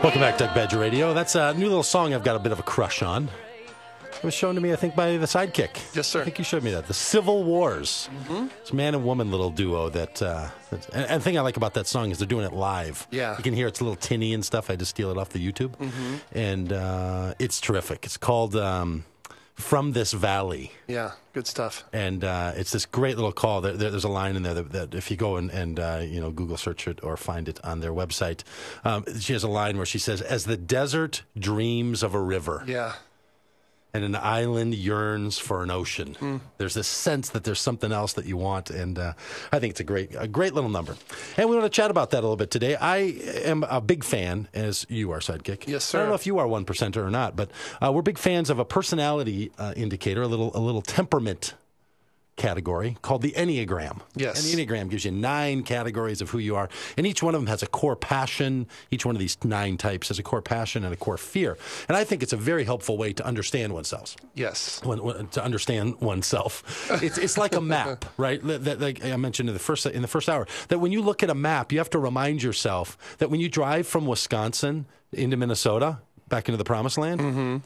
Welcome back to Pagitt Radio. That's a new little song I've got a bit of a crush on. It was shown to me, I think, by the Sidekick. Yes, sir. I think you showed me that. The Civil Wars. Mm-hmm. It's a man and woman little duo that... and the thing I like about that song is they're doing it live. Yeah. You can hear it's a little tinny and stuff. I just steal it off the YouTube. Mm-hmm. And it's terrific. It's called From This Valley. Yeah, good stuff. And it's this great little call. There's a line in there that if you go and Google search it or find it on their website, she has a line where she says, "As the desert dreams of a river." Yeah. And an island yearns for an ocean. Mm. There's this sense that there's something else that you want, and I think it's a great little number. And we want to chat about that a little bit today. I am a big fan, as you are, Sidekick. Yes, sir. I don't know if you are 1%er or not, but we're big fans of a personality indicator, a little temperament category called the Enneagram. Yes. And the Enneagram gives you 9 categories of who you are, and each one of them has a core passion. Each one of these 9 types has a core passion and a core fear. And I think it's a very helpful way to understand oneself. Yes. To understand oneself. It's like a map, right? That, like I mentioned in the first hour, that when you look at a map, you have to remind yourself that when you drive from Wisconsin into Minnesota, back into the promised land, mm-hmm.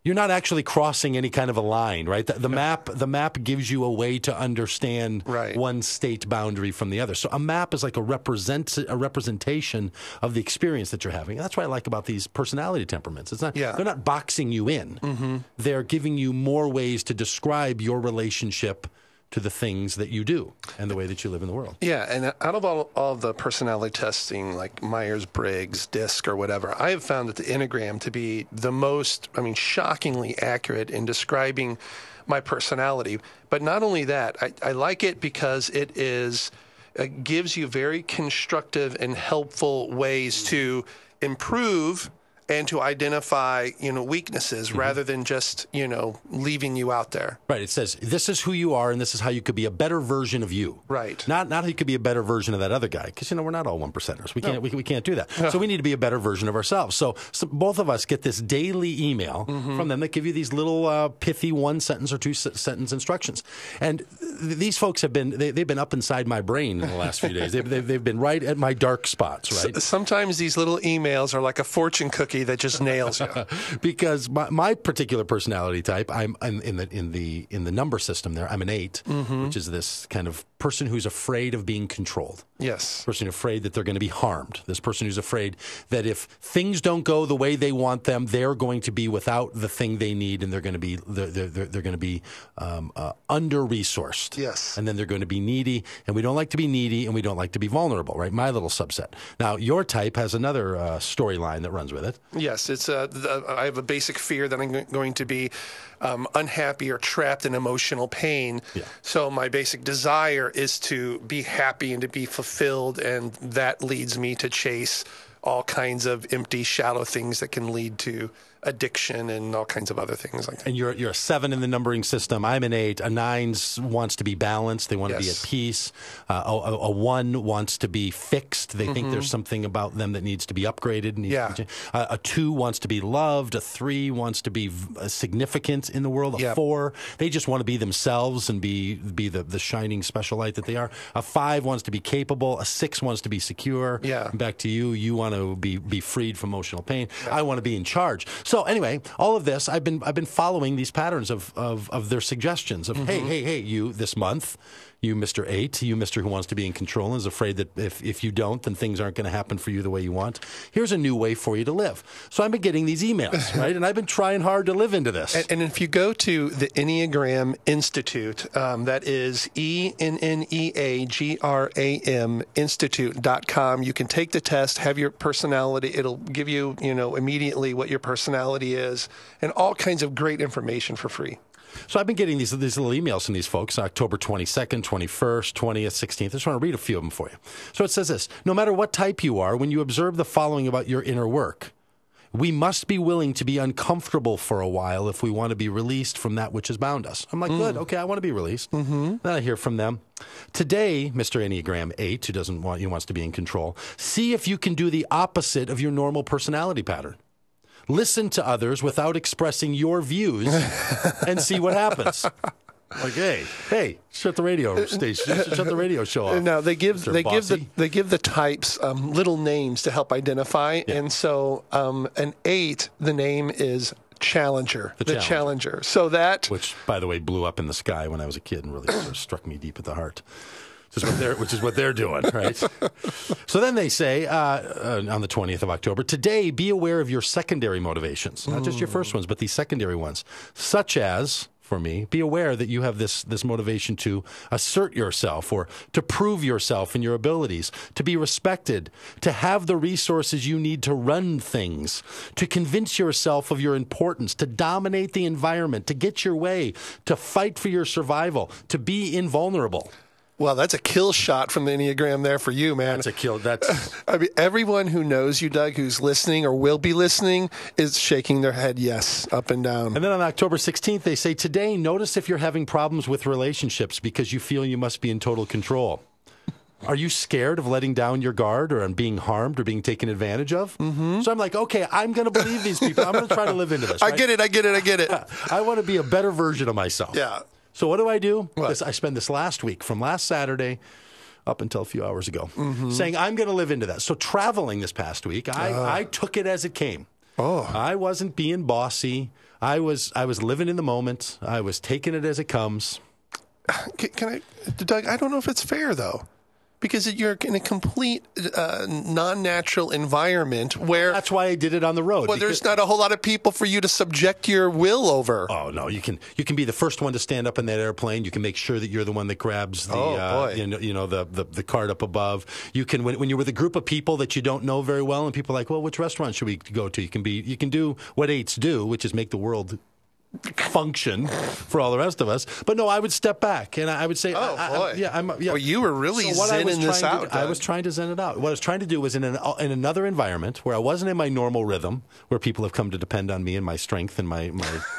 You're not actually crossing any kind of a line, right? The map gives you a way to understand one state boundary from the other. So a map is like a representation of the experience that you're having. And that's what I like about these personality temperaments. It's not they're not boxing you in. Mm-hmm. They're giving you more ways to describe your relationship to the things that you do and the way that you live in the world. Yeah, and out of all the personality testing, like Myers-Briggs, DISC, or whatever, I have found that the Enneagram to be the most, shockingly accurate in describing my personality. But not only that, I like it because it gives you very constructive and helpful ways to improve and to identify, weaknesses mm-hmm. rather than just, leaving you out there. Right. It says, this is who you are, and this is how you could be a better version of you. Right. Not how you could be a better version of that other guy. Because, we're not all 1%ers. We can't do that. No. So we need to be a better version of ourselves. So both of us get this daily email mm-hmm. from them that give you these little pithy 1-sentence or 2-sentence instructions. And these folks they've been up inside my brain in the last few days. They've been right at my dark spots, right? Sometimes these little emails are like a fortune cookie that just nails you. Because my particular personality type, I'm in the number system there. I'm an 8, mm-hmm. which is this kind of person who's afraid of being controlled. Yes. Person afraid that they're going to be harmed. This person who's afraid that if things don't go the way they want them, they're going to be without the thing they need, and they're going to be under-resourced. Yes. And then they're going to be needy, and we don't like to be needy, and we don't like to be vulnerable, right? My little subset. Now, your type has another storyline that runs with it. Yes, it's I have a basic fear that I'm going to be unhappy or trapped in emotional pain. Yeah. So my basic desire is to be happy and to be fulfilled, and that leads me to chase all kinds of empty, shallow things that can lead to addiction and all kinds of other things like that. And you're a 7 in the numbering system. I'm an 8. A 9 wants to be balanced. They want to be at peace. A 1 wants to be fixed. They mm-hmm. think there's something about them that needs to be upgraded. A 2 wants to be loved. A 3 wants to be significant in the world. A 4, they just want to be themselves and be the shining special light that they are. A 5 wants to be capable. A 6 wants to be secure. Yeah. And back to you. You want to be freed from emotional pain. Yeah. I want to be in charge. So anyway, all of this, I've been following these patterns of their suggestions of, mm-hmm. hey, you this month, you Mr. 8, you Mr. who wants to be in control and is afraid that if you don't, then things aren't going to happen for you the way you want. Here's a new way for you to live. So I've been getting these emails, right? And I've been trying hard to live into this. And if you go to the Enneagram Institute, that is ENNEAGRAM Institute.com, you can take the test, have your personality. It'll give you, immediately what your personality is, and all kinds of great information for free. So I've been getting these little emails from these folks, October 22nd, 21st, 20th, 16th. I just want to read a few of them for you. So it says this: no matter what type you are, when you observe the following about your inner work, we must be willing to be uncomfortable for a while if we want to be released from that which has bound us. I'm like, good, okay, I want to be released. Mm-hmm. Then I hear from them. Today, Mr. Enneagram 8, who wants to be in control, see if you can do the opposite of your normal personality pattern. Listen to others without expressing your views and see what happens. Like, hey, shut the radio station, shut the radio show off. No, they give Bossy. the types little names to help identify, and so an 8, the name is Challenger, the Challenger. So which, by the way, blew up in the sky when I was a kid and really sort of struck me deep at the heart. Which is what they're doing, right? So then they say on the 20th of October, today be aware of your secondary motivations, not just your first ones, but these secondary ones, such as, for me, be aware that you have this motivation to assert yourself or to prove yourself and your abilities, to be respected, to have the resources you need to run things, to convince yourself of your importance, to dominate the environment, to get your way, to fight for your survival, to be invulnerable. Well, that's a kill shot from the Enneagram there for you, man. That's a kill. I mean, everyone who knows you, Doug, who's listening or will be listening, is shaking their head yes, up and down. And then on October 16th, they say, today, notice if you're having problems with relationships because you feel you must be in total control. Are you scared of letting down your guard or on being harmed or being taken advantage of? Mm-hmm. So I'm like, okay, I'm going to believe these people. I'm going to try to live into this. Right? I get it. I want to be a better version of myself. Yeah. So what do? What? I spend this last week, from last Saturday up until a few hours ago, saying I'm going to live into that. So traveling this past week, I took it as it came. Oh. I wasn't being bossy. I was living in the moment. I was taking it as it comes. Doug, I don't know if it's fair, though. Because you're in a complete non-natural environment where... That's why I did it on the road. Well, there's not a whole lot of people for you to subject your will over. Oh, no. You can be the first one to stand up in that airplane. You can make sure that you're the one that grabs the the card up above. You can, when you're with a group of people that you don't know very well, and people are like, well, which restaurant should we go to? You can do what 8s do, which is make the world function for all the rest of us. But no, I would step back and I would say, Well, you were really zenning this out. I was trying to zen it out. What I was trying to do was in another environment where I wasn't in my normal rhythm, where people have come to depend on me and my strength and my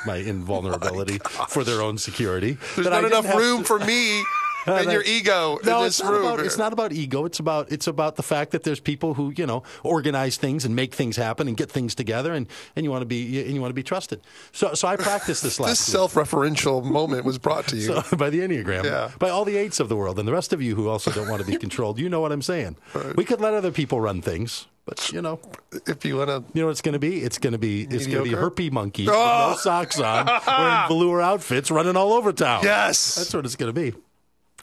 invulnerability for their own security. There's not enough room for me. And your ego in this room. It's not about ego. It's about the fact that there's people who organize things and make things happen and get things together, and you want to be trusted. So I practiced this last week. This self-referential moment was brought to you by the Enneagram, by all the 8s of the world, and the rest of you who also don't want to be controlled. You know what I'm saying? Right. We could let other people run things. But if you want to, what it's going to be? It's going to be herpy monkeys with no socks on, wearing velour outfits, running all over town. Yes, that's what it's going to be.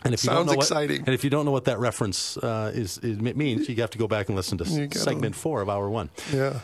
And if Sounds exciting. And if you don't know what that reference means, you have to go back and listen to segment 4 of Hour 1. Yeah.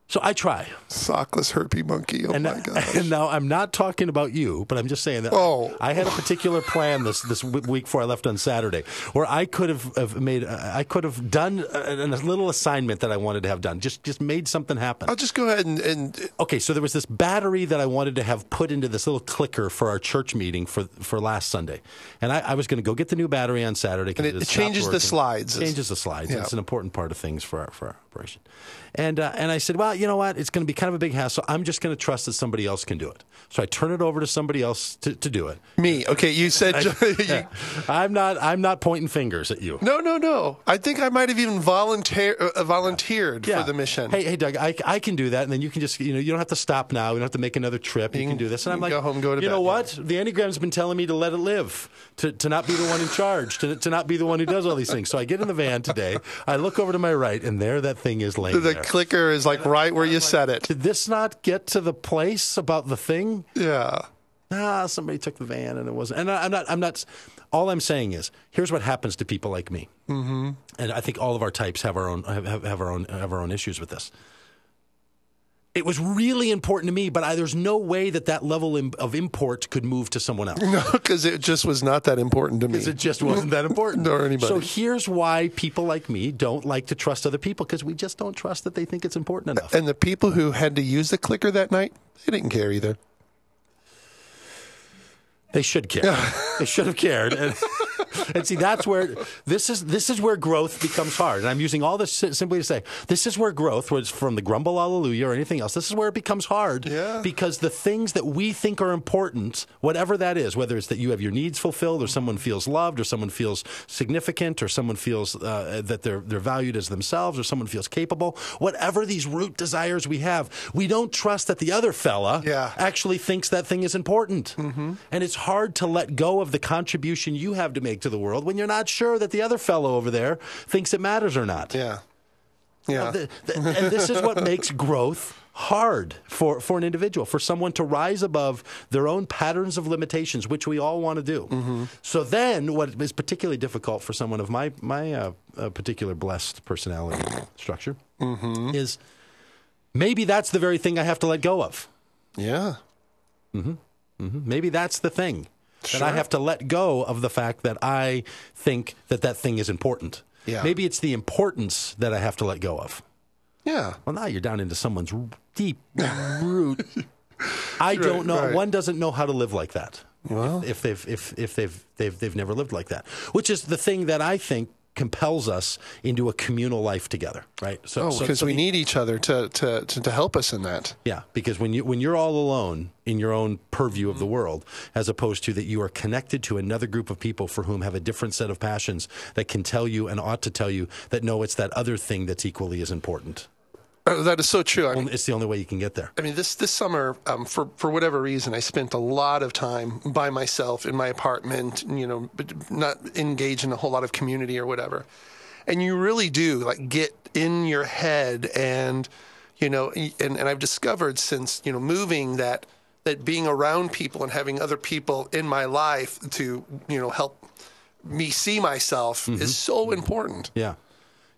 So I try. Sockless herpy monkey. Oh, my gosh. And now I'm not talking about you, but I'm just saying that I had a particular plan this week before I left on Saturday, where I could have done a little assignment that I wanted to have done. Just made something happen. I'll just go ahead and okay, so there was this battery that I wanted to have put into this little clicker for our church meeting for last Sunday. And I was going to go get the new battery on Saturday. And it changes the slides. Changes the slides. Yeah. It's an important part of things for our operation. And I said, well, you know what? It's going to be kind of a big hassle. I'm just going to trust that somebody else can do it. So I turn it over to somebody else to do it. Me. Okay, you said... I'm not pointing fingers at you. No. I think I might have even volunteered for the mission. Hey, Doug, I can do that. And then you can just, you don't have to stop now. You don't have to make another trip. You can do this. And I'm like, go home, go to bed. You know what? The Enneagram's been telling me to let it live, to not be the one in charge, to not be the one who does all these things. So I get in the van today. I look over to my right, and there that thing is laying there. The clicker is like right where you set it. Did this not get to the place about the thing? Yeah. Somebody took the van and it wasn't. And I'm not. All I'm saying is, here's what happens to people like me. Mm-hmm. And I think all of our types have our own issues with this. It was really important to me, but there's no way that level of import could move to someone else. No, because it just was not that important to me. Because it just wasn't that important. Or anybody. So here's why people like me don't like to trust other people, because we just don't trust that they think it's important enough. And the people who had to use the clicker that night, they didn't care either. They should care. They should have cared. And see, that's where this is where growth becomes hard. And I'm using all this simply to say this is where growth, whether it's from the grumble hallelujah or anything else, this is where it becomes hard. Yeah. Because the things that we think are important, whatever that is, whether it's that you have your needs fulfilled, or someone feels loved, or someone feels significant, or someone feels that they're valued as themselves, or someone feels capable, whatever these root desires we have, we don't trust that the other fella actually thinks that thing is important. Mm-hmm. And it's hard to let go of the contribution you have to make to the world when you're not sure that the other fellow over there thinks it matters or not. Yeah. Yeah. And this is what makes growth hard for an individual, for someone to rise above their own patterns of limitations, which we all want to do. Mm-hmm. So then what is particularly difficult for someone of my particular blessed personality structure is maybe that's the very thing I have to let go of. Yeah. Mm-hmm. Mm-hmm. Maybe that's the thing. That I have to let go of the fact that I think that thing is important. Yeah. Maybe it's the importance that I have to let go of. Yeah. Well, now you're down into someone's deep root. I don't know. Right. One doesn't know how to live like that. Well, if they've never lived like that, which is the thing that I think compels us into a communal life together, right? Because we need each other to help us in that. Yeah, because when you're all alone in your own purview of the world, as opposed to that you are connected to another group of people for whom have a different set of passions that can tell you and ought to tell you that no, it's that other thing that's equally as important. That is so true. It's the only way you can get there. I mean, this summer, for whatever reason, I spent a lot of time by myself in my apartment, not engaged in a whole lot of community or whatever. And you really do get in your head, and I've discovered since moving that being around people and having other people in my life to help me see myself is so important. Yeah.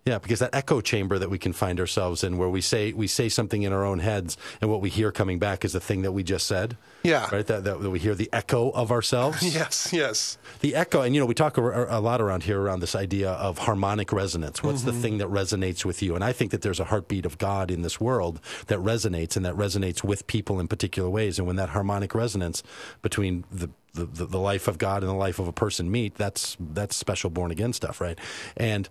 Yeah, because that echo chamber that we can find ourselves in, where we say something in our own heads, and what we hear coming back is the thing that we just said. Yeah, right. That we hear the echo of ourselves. Yes. The echo, and we talk a lot around here around this idea of harmonic resonance. What's the thing that resonates with you? And I think that there's a heartbeat of God in this world that resonates, and that resonates with people in particular ways. And when that harmonic resonance between the life of God and the life of a person meet, that's special born again stuff, right? And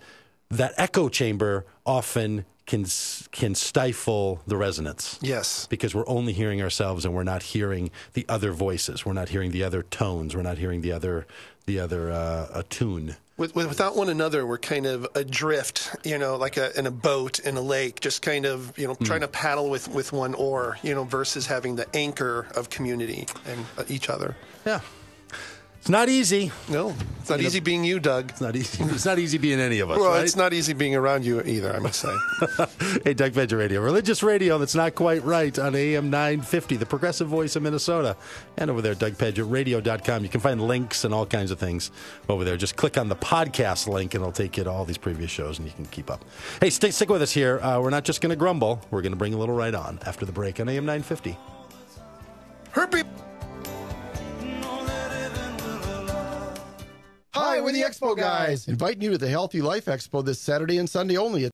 that echo chamber often can stifle the resonance. Yes. Because we're only hearing ourselves, and we're not hearing the other voices. We're not hearing the other tones. We're not hearing the other tune. Without one another, we're kind of adrift, like in a boat in a lake, just kind of, trying to paddle with one oar, versus having the anchor of community and each other. Yeah. It's not easy. No, it's not easy being you, Doug. It's not easy. It's not easy being any of us. Well, right? It's not easy being around you either, I must say. Hey, Doug Pagitt Radio, religious radio that's not quite right on AM 950, the progressive voice of Minnesota, and over there, DougPagittRadio.com. You can find links and all kinds of things over there. Just click on the podcast link, and it'll take you to all these previous shows, and you can keep up. Hey, stick with us here. We're not just going to grumble. We're going to bring a little right on after the break on AM 950. Hi, we're the Expo guys, inviting you to the Healthy Life Expo this Saturday and Sunday only.